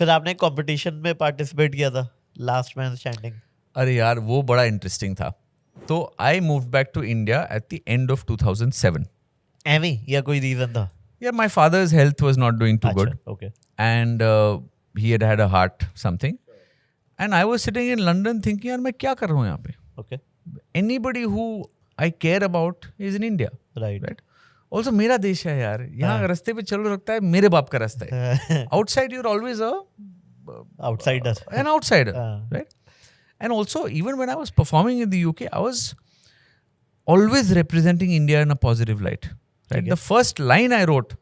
फिर आपने कंपटीशन में पार्टिसिपेट किया था, लास्ट मैन स्टैंडिंग? अरे यार वो बड़ा इंटरेस्टिंग था. तो I move back to India at the end of 2007. एवी या कोई रीजन था? Yeah, my father's health was not doing too good. Okay. And he had a heart something. And I was sitting in London thinking, यार मैं क्या कर रहा हूँ यहाँ पे? Okay. Anybody who I care about is in India. Right. Also मेरा देश है यार. यहाँ रास्ते पे चलो लगता है मेरे बाप का रास्ता है. Outside you're always outsider. an outsider, right? And also even when I was performing in the UK, I was always representing India in a positive light. Right? Okay. The first line I wrote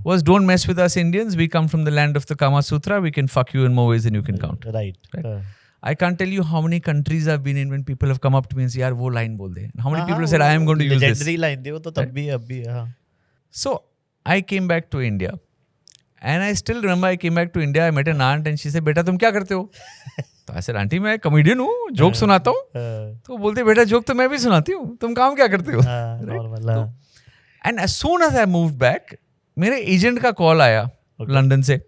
was don't mess with us Indians. We come from the land of the Kama Sutra. We can fuck you in more ways than you can count. Right. I can't tell you how many countries I've been in when people have come up to me and said, यार वो line बोल दे. And how many people have said, I am going to use this. Legendary line थी वो तो तब भी, अब भी. हाँ. So I came back to India. And I still remember I came back to India. I met an aunt and she said, बेटा तुम क्या करते हो? तो I said, आंटी मैं कॉमेडियन हूँ, जोक सुनाता हूँ. तो बोलते बेटा जोक तो मैं भी सुनाती हूँ, तुम काम क्या करते हो? Normal. And as soon as I moved back, मेरे एजेंट का कॉल आया लंदन से.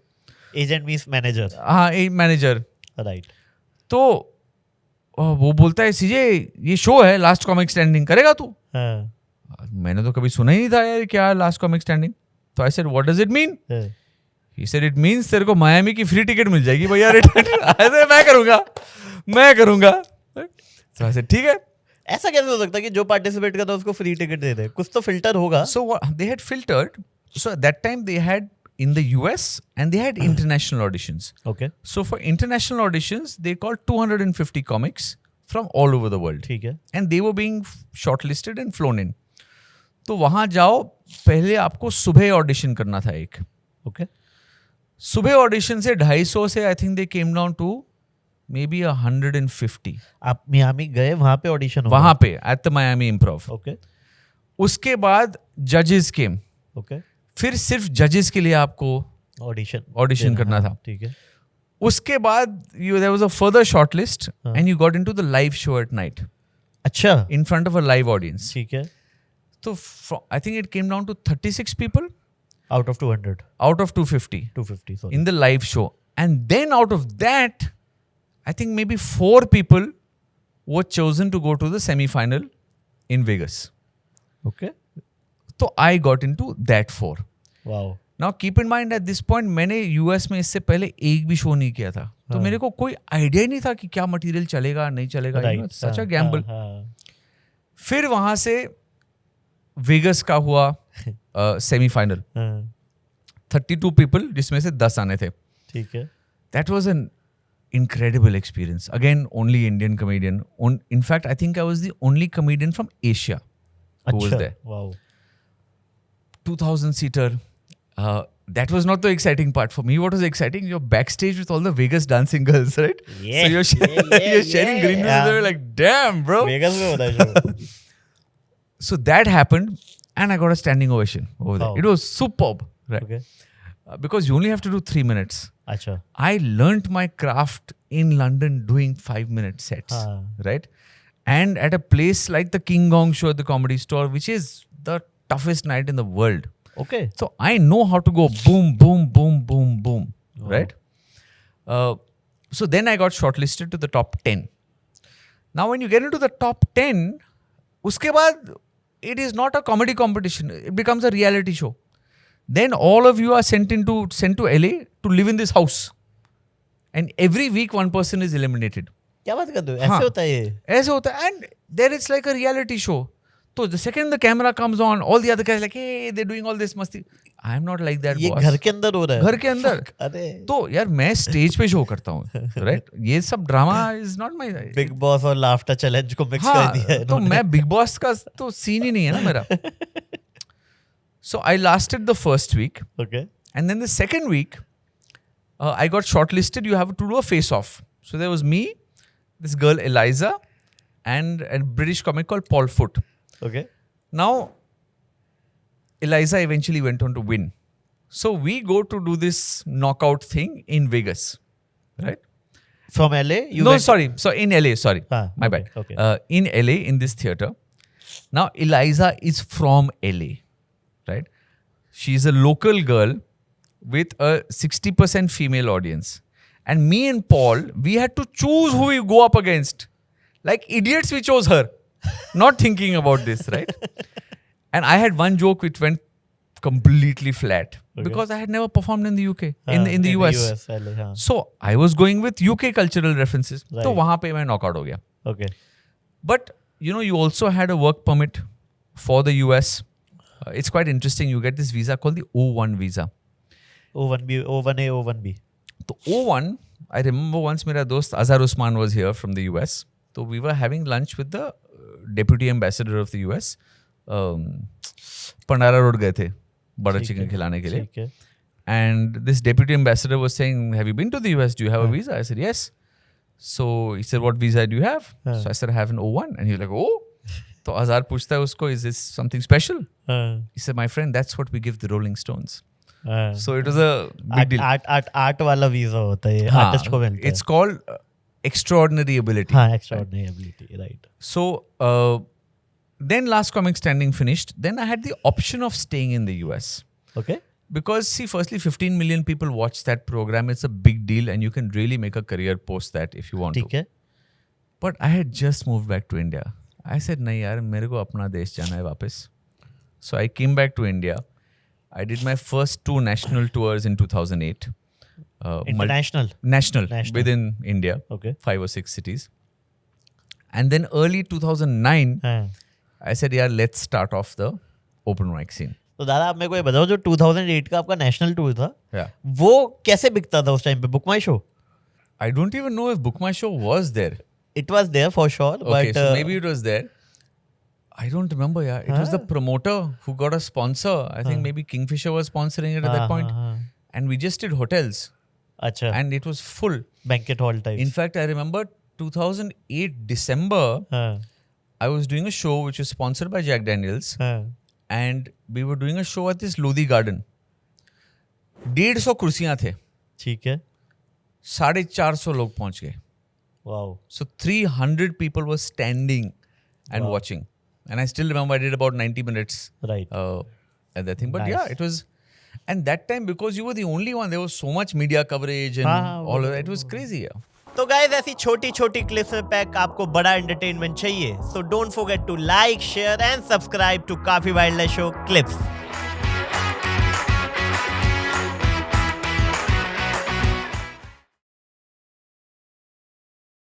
Agent means manager? हाँ, मैनेजर. राइट. तो वो बोलता है सीजे ये शो है लास्ट कॉमिक स्टैंडिंग, करेगा तू? मैंने तो कभी सुना ही नहीं था यार क्या लास्ट कॉमिक स्टैंडिंग. तो I said what does it mean? He said it means तेरे को मायामी की फ्री टिकट मिल जाएगी भैया. मैं करूंगा. तो आई सेड ठीक है. ऐसा कैसे हो सकता है कि जो पार्टिसिपेट करता है उसको फ्री टिकट दे दे? कुछ तो फिल्टर होगा. So they had filtered. So at that time they had in the US and they had international auditions. Okay. So for international auditions, they called 250 comics from all over the world. ठीक है. And they were being shortlisted and flown in. तो वहाँ जाओ, पहले आपको सुबह audition करना था एक. ओके. सुबह ऑडिशन से 250 से I think they came down to maybe 150. आप मियामी गए, वहाँ पे ऑडिशन हुआ? वहाँ पे at the Miami improv. Okay. उसके बाद जजेस केम. ओके. फिर सिर्फ जजेस के लिए आपको ऑडिशन करना था. ठीक है. उसके बाद there was a further shortlist and you got into the live show at night. अच्छा. In front of a live audience. ठीक है. So I think it came down to 36 people. Out of 200. Out of 250. 250, sorry. In the live show. And then out of that, I think maybe 4 people were chosen to go to the semi-final in Vegas. Okay. So I got into that 4. Wow. Now keep in mind at this point मैंने US में इससे पहले एक भी show नहीं किया था. तो मेरे को कोई आइडिया नहीं था कि क्या मटेरियल चलेगा नहीं चलेगा. Right. Such a gamble. फिर वहाँ से वेगस का हुआ सेमीफाइनल. 32 पीपल जिसमें से 10 आने थे. ठीक है. That was an incredible experience. Again, only Indian comedian. In fact, I think I was the only comedian from Asia who was there. Wow. 2,000 seater. That was not the exciting part for me. What was exciting? You're backstage with all the Vegas dancing girls, right? Yeah. So you're sharing green rooms. They're like, damn, bro. Vegas में होता है show. So that happened, and I got a standing ovation over there. Wow. It was superb, right? Okay. Because you only have to do 3 minutes. अच्छा. I learnt my craft in London doing 5-minute sets, right? And at a place like the King Gong show at the Comedy Store, which is the toughest night in the world. Okay. So I know how to go boom, boom, boom, boom, boom, right? So then I got shortlisted to the top 10. Now when you get into the top 10, uske baad, it is not a comedy competition. It becomes a reality show. Then all of you are sent to LA to live in this house. And every week one person is eliminated. क्या बात करते हो? ऐसे होता है ये? ऐसे होता है. And there it's like a reality show. So the second the camera comes on, all the other guys like, hey, they're doing all this masti. I'm not like that, ये boss. घर के अंदर हो रहा है? घर के अंदर. अरे. तो यार मैं स्टेज पे शो करता हूँ, राइट? ये सब drama is not my. Big boss और लाफ्टर चैलेंज को मिक्स कर दिया है. तो मैं बिग बॉस का तो सीन ही नहीं है ना मेरा. So I lasted the first week. Okay. And then the second week, I got shortlisted. You have to do a face-off. So there was me, this girl Eliza, and a British comic called Paul Foot. Okay. Now, Eliza eventually went on to win. So we go to do this knockout thing in Vegas, right? From LA? Sorry. So in LA, sorry. My bad. Okay. In LA, in this theater. Now, Eliza is from LA, right? She's a local girl with a 60% female audience. And me and Paul, we had to choose who we go up against. Like idiots, we chose her, not thinking about this, right? And I had one joke which went completely flat because I had never performed in the UK, in the US. पहले, हाँ. So I was going with UK cultural references. Right. तो वहाँ पे मैं knockout हो गया. Okay. But you know, you also had a work permit for the US. It's quite interesting. You get this visa called the O1 visa. O1B, O1A, O1B. So O1, I remember once मेरा दोस्त Azhar Usman was here from the US. So we were having lunch with the deputy ambassador of the US. Pandara Road गए थे butter chicken खिलाने के लिए. ठीक है. And this deputy ambassador was saying, have you been to the US? Do you have a visa? I said, yes. So he said, what visa do you have? So I said, I have an O1. And he was like, oh. So Azhar पूछता है उसको, is this something special? He said, my friend, that's what we give the Rolling Stones. So it was a big deal. Art वाला visa होता है, artist को मिलता है. It's called extraordinary ability. हाँ, extraordinary ability, right. So then Last Comic Standing finished. Then I had the option of staying in the US. Okay. Because see, firstly, 15 million people watch that program. It's a big deal and you can really make a career post that if you want ठीक to. है. But I had just moved back to India. I said, नहीं यार, मेरे को अपना देश जाना है वापस. So I came back to India. I did my first 2 national tours in 2008. International. National within India. Okay. 5 or 6 cities. And then early 2009, I said, yeah, let's start off the open mic scene. तो दादा आप मेरे को ये बताओ, जो 2008 का आपका नेशनल टूर था, Yeah. वो कैसे बिकता था उस टाइम पे? Book my show? I don't even know if Book My Show was there. It was there for sure, Okay, but so maybe it was there. I don't remember, yeah. It was the promoter who got a sponsor. I think maybe Kingfisher was sponsoring it at that point. And we just did hotels. अच्छा, And it was full. Banquet hall type. In fact, I remember 2008 December, I was doing a show which was sponsored by Jack Daniels. And we were doing a show at this Lodi Garden. 150 कुर्सियां थे. ठीक है. 450 लोग पहुंच गए. Wow. So 300 people were standing and watching. And I still remember I did about 90 minutes Right. at that thing. But Nice. yeah, it was... And that time, because you were the only one, there was so much media coverage and all of that. It was crazy, yeah. तो guys ऐसी छोटी छोटी clips में pack आपको बड़ा entertainment चाहिए, so don't forget to like, share and subscribe to काफी wild life show clips.